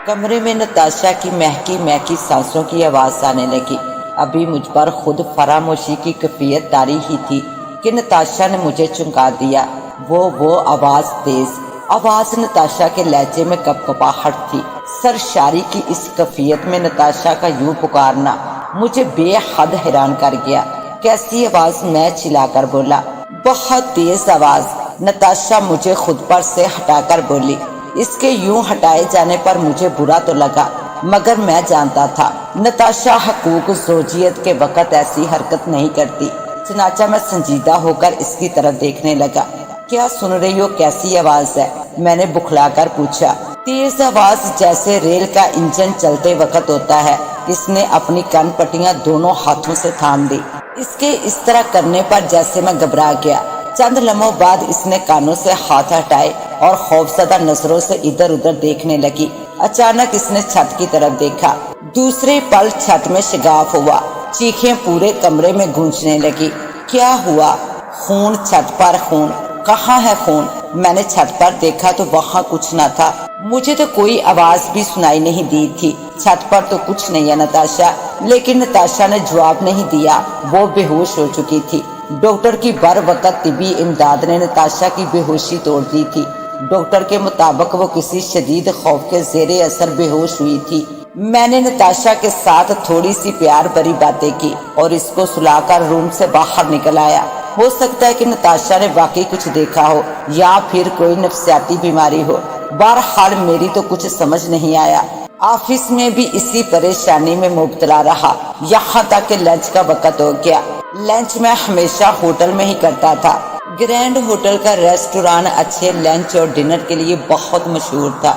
کمرے میں نتاشا کی مہکی مہکی سانسوں کی آواز آنے لگی۔ ابھی مجھ پر خود فراموشی کی کیفیت طاری ہی تھی کہ نتاشا نے مجھے چونکا دیا۔ وہ آواز تیز آواز نتاشا کے لہجے میں کپکپاہٹ تھی۔ سرشاری کی اس کیفیت میں نتاشا کا یوں پکارنا مجھے بے حد حیران کر گیا۔ کیسی آواز؟ میں چلا کر بولا۔ بہت تیز آواز، نتاشا مجھے خود پر سے ہٹا کر بولی۔ اس کے یوں ہٹائے جانے پر مجھے برا تو لگا، مگر میں جانتا تھا نتاشا حقوق زوجیت کے وقت ایسی حرکت نہیں کرتی۔ چنانچہ میں سنجیدہ ہو کر اس کی طرف دیکھنے لگا۔ کیا سن رہی ہو؟ کیسی آواز ہے؟ میں نے بکھلا کر پوچھا۔ تیز آواز جیسے ریل کا انجن چلتے وقت ہوتا ہے۔ اس نے اپنی کان پٹیاں دونوں ہاتھوں سے تھام دی۔ اس کے اس طرح کرنے پر جیسے میں گھبرا گیا۔ چند لمحوں بعد اس نے کانوں سے ہاتھ ہٹائے اور خوفزدہ نظروں سے ادھر ادھر دیکھنے لگی۔ اچانک اس نے چھت کی طرف دیکھا۔ دوسرے پل چھت میں شگاف ہوا، چیخیں پورے کمرے میں گونجنے لگی۔ کیا ہوا؟ خون، چھت پر خون۔ کہاں ہے خون؟ میں نے چھت پر دیکھا تو وہاں کچھ نہ تھا۔ مجھے تو کوئی آواز بھی سنائی نہیں دی تھی۔ چھت پر تو کچھ نہیں ہے نتاشا۔ لیکن نتاشا نے جواب نہیں دیا، وہ بے ہوش ہو چکی تھی۔ ڈاکٹر کی بر وقت طبی امداد نے نتاشا کی بے ہوشی توڑ دی تھی۔ ڈاکٹر کے مطابق وہ کسی شدید خوف کے زیر اثر بے ہوش ہوئی تھی۔ میں نے نتاشا کے ساتھ تھوڑی سی پیار بھری باتیں کی اور اس کو سلا کر روم سے باہر نکل آیا۔ ہو سکتا ہے کہ نتاشا نے واقعی کچھ دیکھا ہو یا پھر کوئی نفسیاتی بیماری ہو۔ بہرحال میری تو کچھ سمجھ نہیں آیا۔ آفس میں بھی اسی پریشانی میں مبتلا رہا، یہاں تک کہ لنچ کا وقت ہو گیا۔ لنچ میں ہمیشہ ہوٹل میں ہی کرتا تھا۔ گرینڈ ہوٹل کا ریسٹوران اچھے لنچ اور ڈنر کے لیے بہت مشہور تھا۔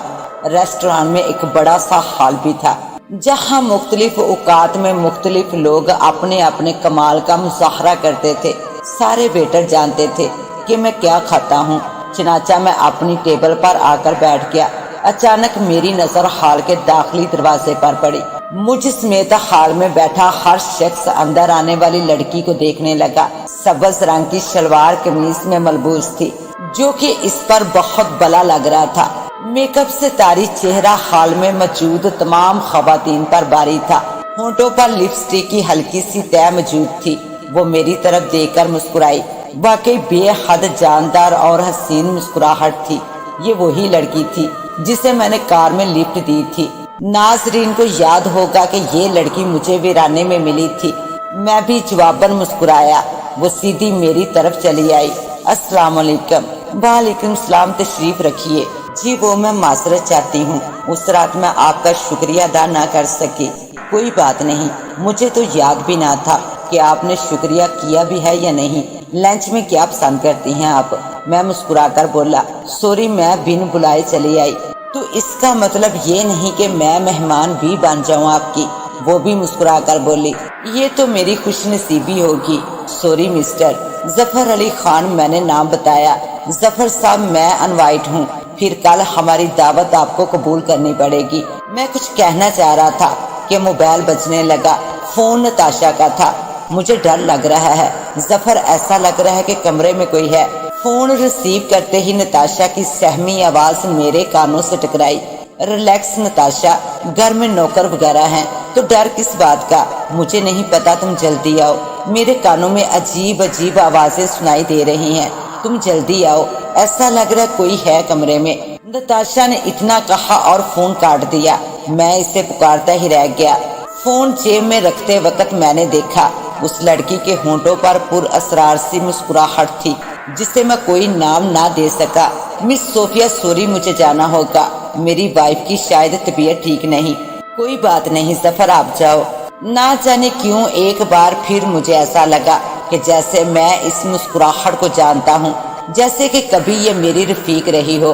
ریسٹوران میں ایک بڑا سا ہال بھی تھا جہاں مختلف اوقات میں مختلف لوگ اپنے اپنے کمال کا مظاہرہ کرتے تھے۔ سارے ویٹر جانتے تھے کہ میں کیا کھاتا ہوں، چنانچہ میں اپنی ٹیبل پر آ کر بیٹھ گیا۔ اچانک میری نظر ہال کے داخلی دروازے پر پڑی۔ مجھ سمیت ہال میں بیٹھا ہر شخص اندر آنے والی لڑکی کو دیکھنے لگا۔ سبز رنگ کی شلوار قمیض میں ملبوس تھی جو کہ اس پر بہت بلا لگ رہا تھا۔ میک اپ سے طاری چہرہ ہال میں موجود تمام خواتین پر باری تھا۔ ہونٹوں پر لپسٹک کی ہلکی سی تہ موجود تھی۔ وہ میری طرف دیکھ کر مسکرائی۔ واقعی بے حد جاندار اور حسین مسکراہٹ تھی۔ یہ وہی لڑکی تھی جسے میں نے کار میں لفٹ دی تھی۔ ناظرین کو یاد ہوگا کہ یہ لڑکی مجھے ویرانے میں ملی تھی۔ میں بھی جواباً مسکرایا۔ وہ سیدھی میری طرف چلی آئی۔ السلام علیکم۔ وعلیکم السلام، تشریف رکھیے۔ جی وہ میں معذرت چاہتی ہوں، اس رات میں آپ کا شکریہ ادا نہ کر سکی۔ کوئی بات نہیں، مجھے تو یاد بھی نہ تھا کہ آپ نے شکریہ کیا بھی ہے یا نہیں۔ لنچ میں کیا پسند کرتی ہیں آپ؟ میں مسکرا کر بولا۔ سوری، میں بن بلائے چلی آئی۔ تو اس کا مطلب یہ نہیں کہ میں مہمان بھی بن جاؤں آپ کی؟ وہ بھی مسکرا کر بولی۔ یہ تو میری خوش نصیبی ہوگی۔ سوری مسٹر ظفر علی خان، میں نے نام بتایا۔ ظفر صاحب، میں انوائٹ ہوں، پھر کل ہماری دعوت آپ کو قبول کرنی پڑے گی۔ میں کچھ کہنا چاہ رہا تھا کہ موبائل بجنے لگا۔ فون نتاشا کا تھا۔ مجھے ڈر لگ رہا ہے ظفر، ایسا لگ رہا ہے کہ کمرے میں کوئی ہے۔ فون ریسیو کرتے ہی نتاشا کی سہمی آواز میرے کانوں سے ٹکرائی۔ ریلیکس نتاشا، گھر میں نوکر وغیرہ ہیں تو ڈر کس بات کا؟ مجھے نہیں پتا، تم جلدی آؤ۔ میرے کانوں میں عجیب عجیب آوازیں سنائی دے رہی ہیں۔ تم جلدی آؤ، ایسا لگ رہا کوئی ہے کمرے میں۔ نتاشا نے اتنا کہا اور فون کاٹ دیا۔ میں اسے پکارتا ہی رہ گیا۔ فون جیب میں رکھتے وقت میں نے دیکھا اس لڑکی کے ہونٹوں پر پر اسرار سی مسکراہٹ تھی جسے میں کوئی نام نہ دے سکا۔ مس صوفیہ، سوری، مجھے جانا ہوگا، میری وائف کی شاید طبیعت ٹھیک نہیں۔ کوئی بات نہیں ظفر، آپ جاؤ۔ نہ جانے کیوں ایک بار پھر مجھے ایسا لگا کہ جیسے میں اس مسکراہٹ کو جانتا ہوں، جیسے کہ کبھی یہ میری رفیق رہی ہو۔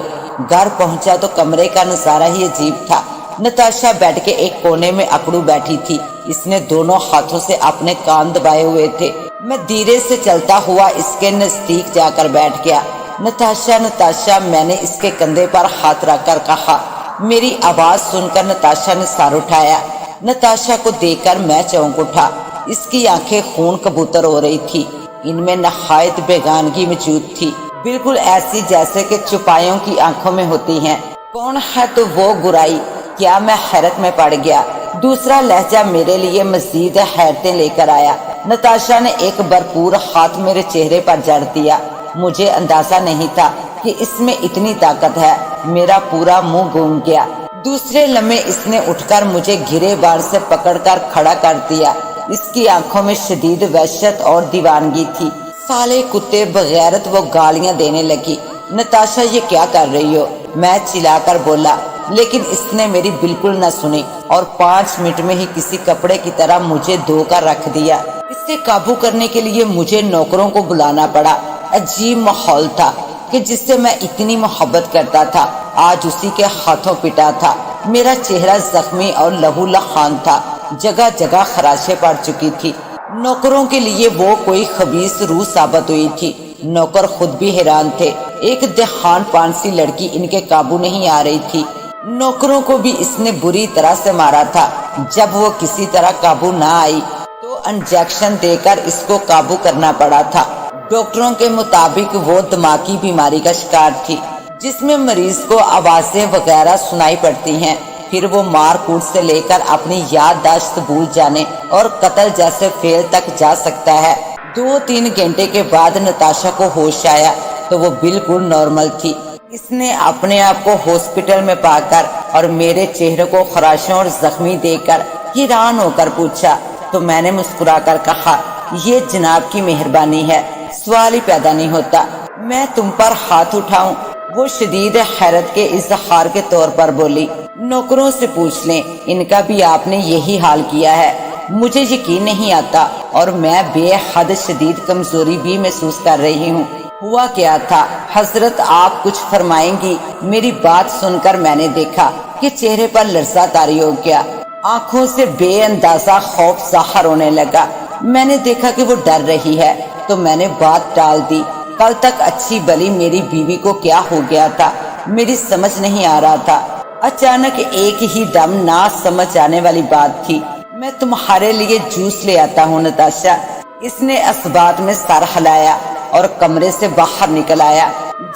گھر پہنچا تو کمرے کا نظارہ ہی عجیب تھا۔ نتاشا بیڈ کے ایک کونے میں اکڑو بیٹھی تھی۔ اس نے دونوں ہاتھوں سے اپنے کان دبائے ہوئے تھے۔ میں دھیرے سے چلتا ہوا اس کے نزدیک جا کر بیٹھ گیا۔ نتاشا، نتاشا، میں نے اس کے کندھے پر ہاتھ رکھ کر کہا۔ میری آواز سن کر نتاشا نے سر اٹھایا۔ نتاشا کو دیکھ کر میں چونک اٹھا۔ اس کی آنکھیں خون کبوتر ہو رہی تھی۔ ان میں نہایت بیگانگی موجود تھی، بالکل ایسی جیسے کہ چپایوں کی آنکھوں میں ہوتی ہیں۔ کون ہے؟ تو وہ گرائی۔ کیا میں حیرت میں پڑ گیا۔ دوسرا لہجہ میرے لیے مزید حیرتیں لے کر آیا۔ نتاشا نے ایک بھرپور ہاتھ میرے چہرے پر جڑ دیا۔ مجھے اندازہ نہیں تھا کہ اس میں اتنی طاقت ہے۔ میرا پورا منہ گونگ گیا۔ دوسرے لمحے اس نے اٹھ کر مجھے گھرے بار سے پکڑ کر کھڑا کر دیا۔ اس کی آنکھوں میں شدید وحشت اور دیوانگی تھی۔ سالے کتے، بغیرت، وہ گالیاں دینے لگی۔ نتاشا، یہ کیا کر رہی ہو؟ میں چلا کر بولا، لیکن اس نے میری بالکل نہ سنی اور 5 منٹ میں ہی کسی کپڑے کی طرح مجھے دھو کر رکھ دیا۔ اسے قابو کرنے کے لیے مجھے نوکروں کو بلانا پڑا۔ عجیب ماحول تھا کہ جس سے میں اتنی محبت کرتا تھا آج اسی کے ہاتھوں پٹا تھا۔ میرا چہرہ زخمی اور لہو لہان تھا، جگہ جگہ خراشیں پڑ چکی تھی۔ نوکروں کے لیے وہ کوئی خبیث روح ثابت ہوئی تھی۔ نوکر خود بھی حیران تھے۔ ایک دہان پانسی لڑکی ان کے قابو نہیں آ رہی تھی۔ نوکروں کو بھی اس نے بری طرح سے مارا تھا۔ جب وہ کسی طرح قابو نہ آئی تو انجیکشن دے کر اس کو قابو کرنا پڑا تھا۔ ڈاکٹروں کے مطابق وہ دماغی بیماری کا شکار تھی، جس میں مریض کو آوازیں وغیرہ سنائی پڑتی ہیں۔ پھر وہ مار کوٹ سے لے کر اپنی یادداشت بھول جانے اور قتل جیسے فعل تک جا سکتا ہے۔ 2-3 گھنٹے کے بعد نتاشا کو ہوش آیا تو وہ بالکل نارمل تھی۔ اس نے اپنے آپ کو ہاسپٹل میں پا کر اور میرے چہرے کو خراشوں اور زخمی دیکھ کر حیران ہو کر پوچھا تو میں نے مسکرا کر کہا، یہ جناب کی مہربانی ہے، سوال ہی پیدا نہیں ہوتا میں تم پر ہاتھ اٹھاؤں۔ وہ شدید حیرت کے اظہار کے طور پر بولی، نوکروں سے پوچھ لیں، ان کا بھی آپ نے یہی حال کیا ہے۔ مجھے یقین نہیں آتا اور میں بے حد شدید کمزوری بھی محسوس کر رہی ہوں۔ ہوا کیا تھا حضرت، آپ کچھ فرمائیں گی؟ میری بات سن کر میں نے دیکھا کہ چہرے پر لرزہ طاری ہو گیا، آنکھوں سے بے اندازہ خوف ظاہر ہونے لگا۔ میں نے دیکھا کہ وہ ڈر رہی ہے تو میں نے بات ٹال دی۔ کل تک اچھی بلی میری بیوی کو کیا ہو گیا تھا میری سمجھ نہیں آ رہا تھا۔ اچانک ایک ہی دم نہ سمجھ آنے والی بات تھی، میں تمہارے لیے جوس لے آتا ہوں نتاشا۔ اس نے اسبات میں سر ہلایا اور کمرے سے باہر نکل آیا۔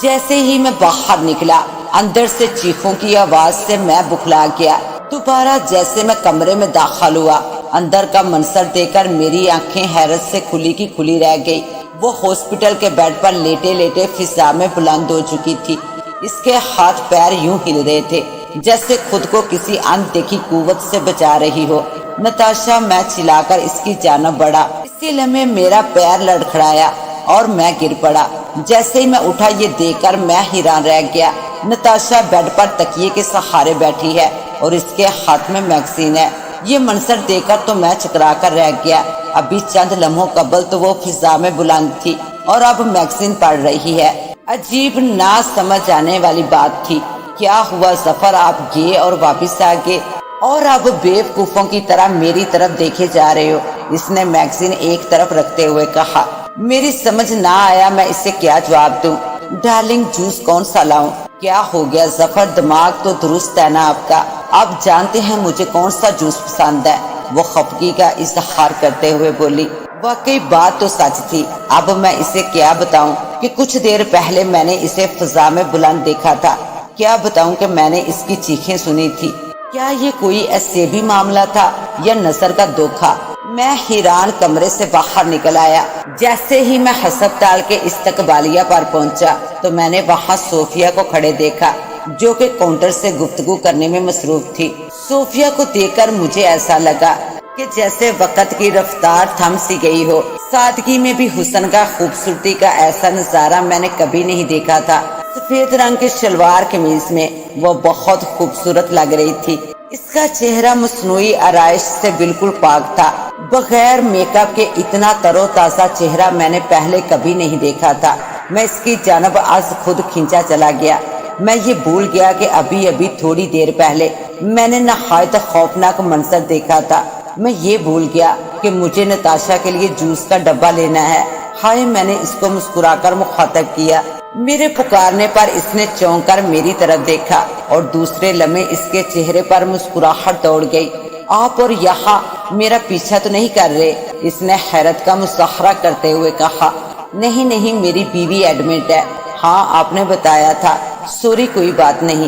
جیسے ہی میں باہر نکلا اندر سے چیخوں کی آواز سے میں بکھلا گیا۔ دوبارہ جیسے میں کمرے میں داخل ہوا، اندر کا منظر دیکھ کر میری آنکھیں حیرت سے کھلی کی کھلی رہ گئی۔ وہ ہاسپٹل کے بیڈ پر لیٹے لیٹے فضا میں بلند ہو چکی تھی۔ اس کے ہاتھ پیر یوں ہل رہے تھے جیسے خود کو کسی اندیکھی قوت سے بچا رہی ہو۔ نتاشا، میں چلا کر اس کی جانب بڑھا۔ اسی لمحے میرا پیر لڑکھڑایا اور میں گر پڑا۔ جیسے ہی میں اٹھا یہ دیکھ کر میں حیران رہ گیا۔ نتاشا بیڈ پر تکیے کے سہارے بیٹھی ہے اور اس کے ہاتھ میں میگزین ہے۔ یہ منظر دیکھ کر تو میں چکرا کر رہ گیا۔ ابھی چند لمحوں قبل تو وہ فضا میں بلند تھی اور اب میگزین پڑھ رہی ہے۔ عجیب نہ سمجھ آنے والی بات تھی۔ کیا ہوا ظفر، آپ گئے اور واپس آ گئے اور اب بیوقوفوں کی طرح میری طرف دیکھے جا رہے ہو؟ اس نے میگزین ایک طرف رکھتے ہوئے کہا۔ میری سمجھ نہ آیا میں اسے کیا جواب دوں۔ ڈارلنگ، جوس کون سا لاؤں؟ کیا ہو گیا ظفر، دماغ تو درست ہے نا آپ کا؟ آپ جانتے ہیں مجھے کون سا جوس پسند ہے، وہ خفگی کا اظہار کرتے ہوئے بولی۔ واقعی بات تو سچ تھی۔ اب میں اسے کیا بتاؤں کہ کچھ دیر پہلے میں نے اسے فضا میں بلند دیکھا تھا؟ کیا بتاؤں کہ میں نے اس کی چیخیں سنی تھی؟ کیا یہ کوئی ایسے بھی معاملہ تھا یا نظر کا دھوکہ؟ میں حیران کمرے سے باہر نکل آیا۔ جیسے ہی میں ہسپتال کے استقبالیہ پر پہنچا تو میں نے وہاں صوفیہ کو کھڑے دیکھا، جو کہ کاؤنٹر سے گفتگو کرنے میں مصروف تھی۔ صوفیہ کو دیکھ کر مجھے ایسا لگا کہ جیسے وقت کی رفتار تھم سی گئی ہو۔ سادگی میں بھی حسن کا، خوبصورتی کا ایسا نظارہ میں نے کبھی نہیں دیکھا تھا۔ سفید رنگ کی شلوار قمیض میں وہ بہت خوبصورت لگ رہی تھی۔ اس کا چہرہ مصنوعی آرائش سے بالکل پاک تھا۔ بغیر میک اپ کے اتنا تر و تازہ چہرہ میں نے پہلے کبھی نہیں دیکھا تھا۔ میں اس کی جانب از خود کھینچا چلا گیا۔ میں یہ بھول گیا کہ ابھی تھوڑی دیر پہلے میں نے نہایت خوفناک منظر دیکھا تھا۔ میں یہ بھول گیا کہ مجھے نتاشا کے لیے جوس کا ڈبہ لینا ہے۔ ہائے، میں نے اس کو مسکرا کر مخاطب کیا۔ میرے پکارنے پر اس نے چونک کر میری طرف دیکھا اور دوسرے لمحے اس کے چہرے پر مسکراہٹ دوڑ گئی۔ آپ اور یہاں میرا پیچھا تو نہیں کر رہے؟ اس نے حیرت کا مظاہرہ کرتے ہوئے کہا۔ نہیں، میری بیوی ایڈمٹ ہے۔ ہاں، آپ نے بتایا تھا۔ سوری، کوئی بات نہیں۔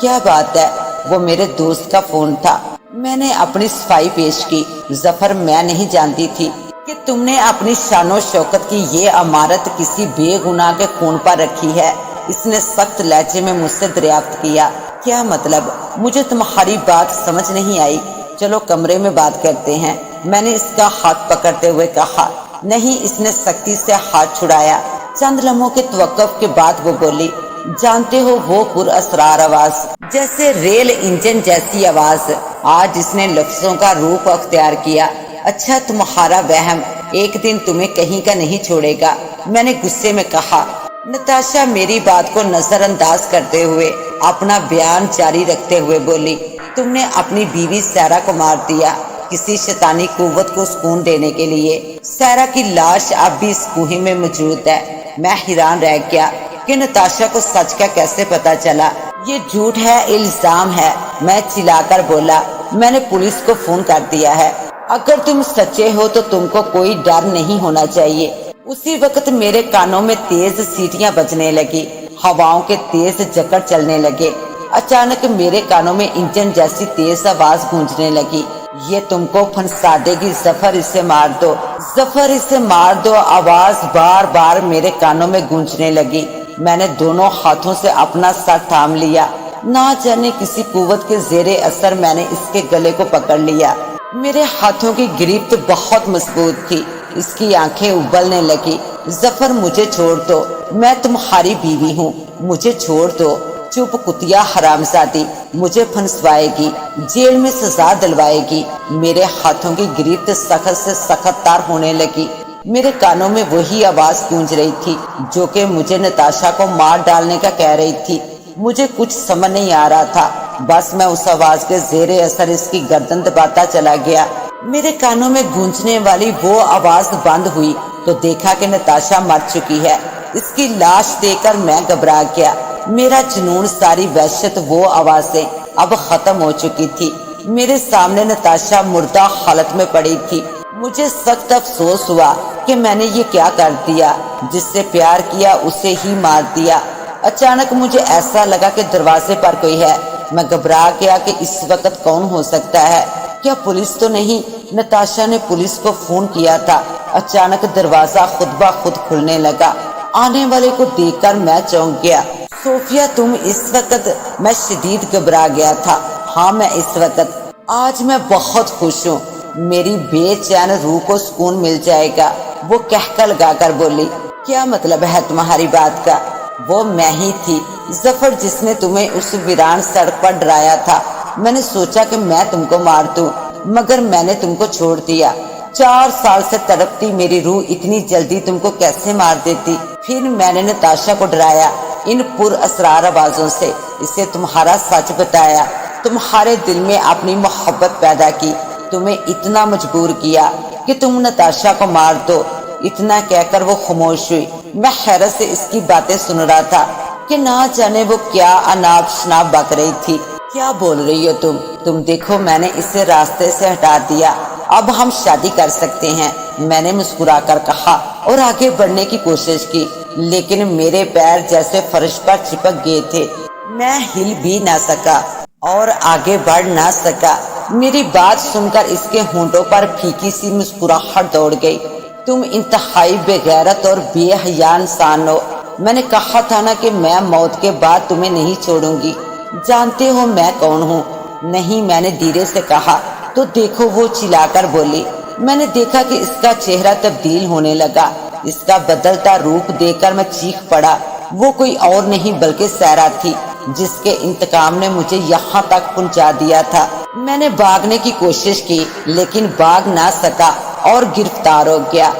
کیا بات ہے؟ وہ میرے دوست کا فون تھا۔ میں نے اپنی صفائی پیش کی۔ ظفر، میں نہیں جانتی تھی کہ تم نے اپنی شان و شوکت کی یہ عمارت کسی بے گناہ کے خون پر رکھی ہے۔ اس نے سخت لہجے میں مجھ سے دریافت کیا۔ کیا مطلب؟ مجھے تمہاری بات سمجھ نہیں آئی۔ چلو کمرے میں بات کرتے ہیں، میں نے اس کا ہاتھ پکڑتے ہوئے کہا۔ نہیں، اس نے سختی سے ہاتھ چھڑایا۔ چند لمحوں کے توقف کے بعد وہ بولی، جانتے ہو وہ پر اسرار آواز، جیسے ریل انجن جیسی آواز، آج اس نے لفظوں کا روپ اختیار کیا۔ اچھا، تمہارا وہم ایک دن تمہیں کہیں کا نہیں چھوڑے گا، میں نے غصے میں کہا۔ نتاشا میری بات کو نظر انداز کرتے ہوئے اپنا بیان جاری رکھتے ہوئے بولی، تم نے اپنی بیوی سیرا کو مار دیا کسی شیطانی قوت کو سکون دینے کے لیے۔ سیرا کی لاش اب بھی اس کوہی میں موجود ہے۔ میں حیران رہ گیا کہ نتاشا کو سچ کا کیسے پتا چلا۔ یہ جھوٹ ہے، الزام ہے، میں چلا کر بولا۔ میں نے پولیس کو فون کر دیا ہے۔ اگر تم سچے ہو تو تم کو کوئی ڈر نہیں ہونا چاہیے۔ اسی وقت میرے کانوں میں تیز سیٹیاں بجنے لگی، ہواؤں کے تیز جکڑ چلنے لگے۔ اچانک میرے کانوں میں انجن جیسی تیز آواز گونجنے لگی، یہ تم کو پھنسا دے گی، ظفر اسے مار دو، ظفر اسے مار دو۔ آواز بار بار میرے کانوں میں گونجنے لگی۔ میں نے دونوں ہاتھوں سے اپنا سر تھام لیا۔ نہ جانے کسی قوت کے زیر اثر میں نے اس کے گلے کو پکڑ لیا۔ میرے ہاتھوں کی گرفت بہت مضبوط تھی۔ اس کی آنکھیں ابلنے لگی۔ ظفر، مجھے چھوڑ دو، میں تمہاری بیوی ہوں، مجھے چھوڑ دو۔ چپ کتیا حرامزادی، مجھے پھنسوائے گی، جیل میں سزا دلوائے گی۔ میرے ہاتھوں کی گرفت سخت سے سخت تر ہونے لگی۔ میرے کانوں میں وہی آواز گونج رہی تھی جو کہ مجھے نتاشا کو مار ڈالنے کا کہہ رہی تھی۔ مجھے کچھ سمجھ نہیں آ رہا تھا، بس میں اس آواز کے زیر اثر اس کی گردن دباتا چلا گیا۔ میرے کانوں میں گونجنے والی وہ آواز بند ہوئی تو دیکھا کہ نتاشا مر چکی ہے۔ اس کی لاش دیکھ کر میں گھبرا گیا۔ میرا جنون، ساری وحشت، وہ آوازیں اب ختم ہو چکی تھی۔ میرے سامنے نتاشا مردہ حالت میں پڑی تھی۔ مجھے سخت افسوس ہوا کہ میں نے یہ کیا کر دیا، جس سے پیار کیا اسے ہی مار دیا۔ اچانک مجھے ایسا لگا کہ دروازے پر کوئی ہے۔ میں گھبرا گیا کہ اس وقت کون ہو سکتا ہے، کیا پولیس تو نہیں؟ نتاشا نے پولیس کو فون کیا تھا۔ اچانک دروازہ خود بخود کھلنے لگا۔ آنے والے کو دیکھ کر میں چونک گیا۔ صوفیہ، تم اس وقت؟ میں شدید گھبرا گیا تھا۔ ہاں، میں اس وقت۔ آج میں بہت خوش ہوں، میری بے چین روح کو سکون مل جائے گا، وہ کہکا لگا کر بولی۔ کیا مطلب ہے تمہاری بات کا؟ وہ میں ہی تھی، ظفر، جس نے تمہیں اس ویران سڑک پر ڈرایا تھا۔ میں نے سوچا کہ میں تم کو مار دوں، مگر میں نے تم کو چھوڑ دیا۔ 4 سال سے تڑپتی میری روح اتنی جلدی تم کو کیسے مار دیتی؟ پھر میں نے نتاشا کو ڈرایا ان پر اسرار آوازوں سے، اسے تمہارا سچ بتایا، تمہارے دل میں اپنی محبت پیدا کی، تمہیں اتنا مجبور کیا کہ تم نتاشا کو مار دو۔ اتنا کہہ کر وہ خاموش ہوئی۔ میں حیرت سے اس کی باتیں سن رہا تھا کہ نہ جانے وہ کیا اناب شناب بک رہی تھی۔ کیا بول رہی ہو تم دیکھو، میں نے اسے راستے سے ہٹا دیا، اب ہم شادی کر سکتے ہیں، میں نے مسکرا کر کہا اور آگے بڑھنے کی کوشش کی، لیکن میرے پیر جیسے فرش پر چپک گئے تھے۔ میں ہل بھی نہ سکا اور آگے بڑھ نہ سکا۔ میری بات سن کر اس کے ہونٹوں پر پھیکی سی مسکراہٹ دوڑ گئی۔ تم انتہائی بے غیرت اور بے حیا انسان ہو۔ میں نے کہا تھا نا کہ میں موت کے بعد تمہیں نہیں چھوڑوں گی۔ جانتے ہو میں کون ہوں؟ نہیں، میں نے دھیرے سے کہا۔ تو دیکھو، وہ چلا کر بولی۔ میں نے دیکھا کہ اس کا چہرہ تبدیل ہونے لگا۔ اس کا بدلتا روپ دیکھ کر میں چیخ پڑا۔ وہ کوئی اور نہیں بلکہ سیرا تھی، جس کے انتقام نے مجھے یہاں تک پہنچا دیا تھا۔ میں نے بھاگنے کی کوشش کی لیکن بھاگ نہ سکا اور گرفتار ہو گیا۔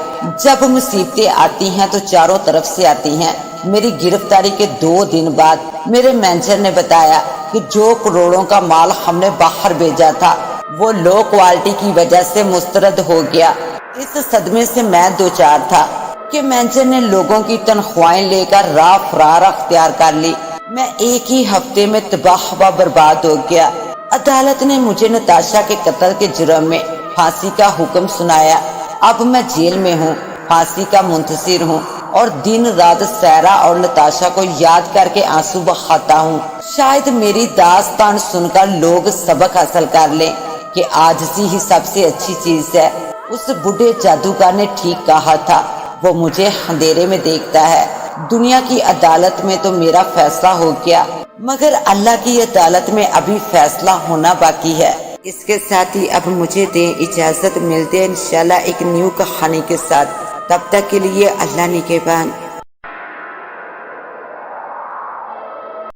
جب مصیبتیں آتی ہیں تو چاروں طرف سے آتی ہیں۔ میری گرفتاری کے 2 دن بعد میرے مینیجر نے بتایا کہ جو کروڑوں کا مال ہم نے باہر بھیجا تھا وہ لو کوالٹی کی وجہ سے مسترد ہو گیا۔ اس صدمے سے میں دوچار تھا کہ مینیجر نے لوگوں کی تنخواہیں لے کر راہ فرار اختیار کر لی۔ میں ایک ہی ہفتے میں تباہ و برباد ہو گیا۔ عدالت نے مجھے نتاشا کے قتل کے جرم میں پھانسی کا حکم سنایا۔ اب میں جیل میں ہوں، پھانسی کا منتظر ہوں اور دن رات سیرا اور نتاشا کو یاد کر کے آنسو بہاتا ہوں۔ شاید میری داستان سن کر لوگ سبق حاصل کر لیں کہ عاجزی ہی سب سے اچھی چیز ہے۔ اس بوڑھے جادوگر نے ٹھیک کہا تھا، وہ مجھے اندھیرے میں دیکھتا ہے۔ دنیا کی عدالت میں تو میرا فیصلہ ہو گیا، مگر اللہ کی عدالت میں ابھی فیصلہ ہونا باقی ہے۔ اس کے ساتھ ہی اب مجھے دیں اجازت، ملتے ہیں انشاءاللہ ایک نیو کہانی کے ساتھ۔ تب تک کے لیے اللہ نگہبان۔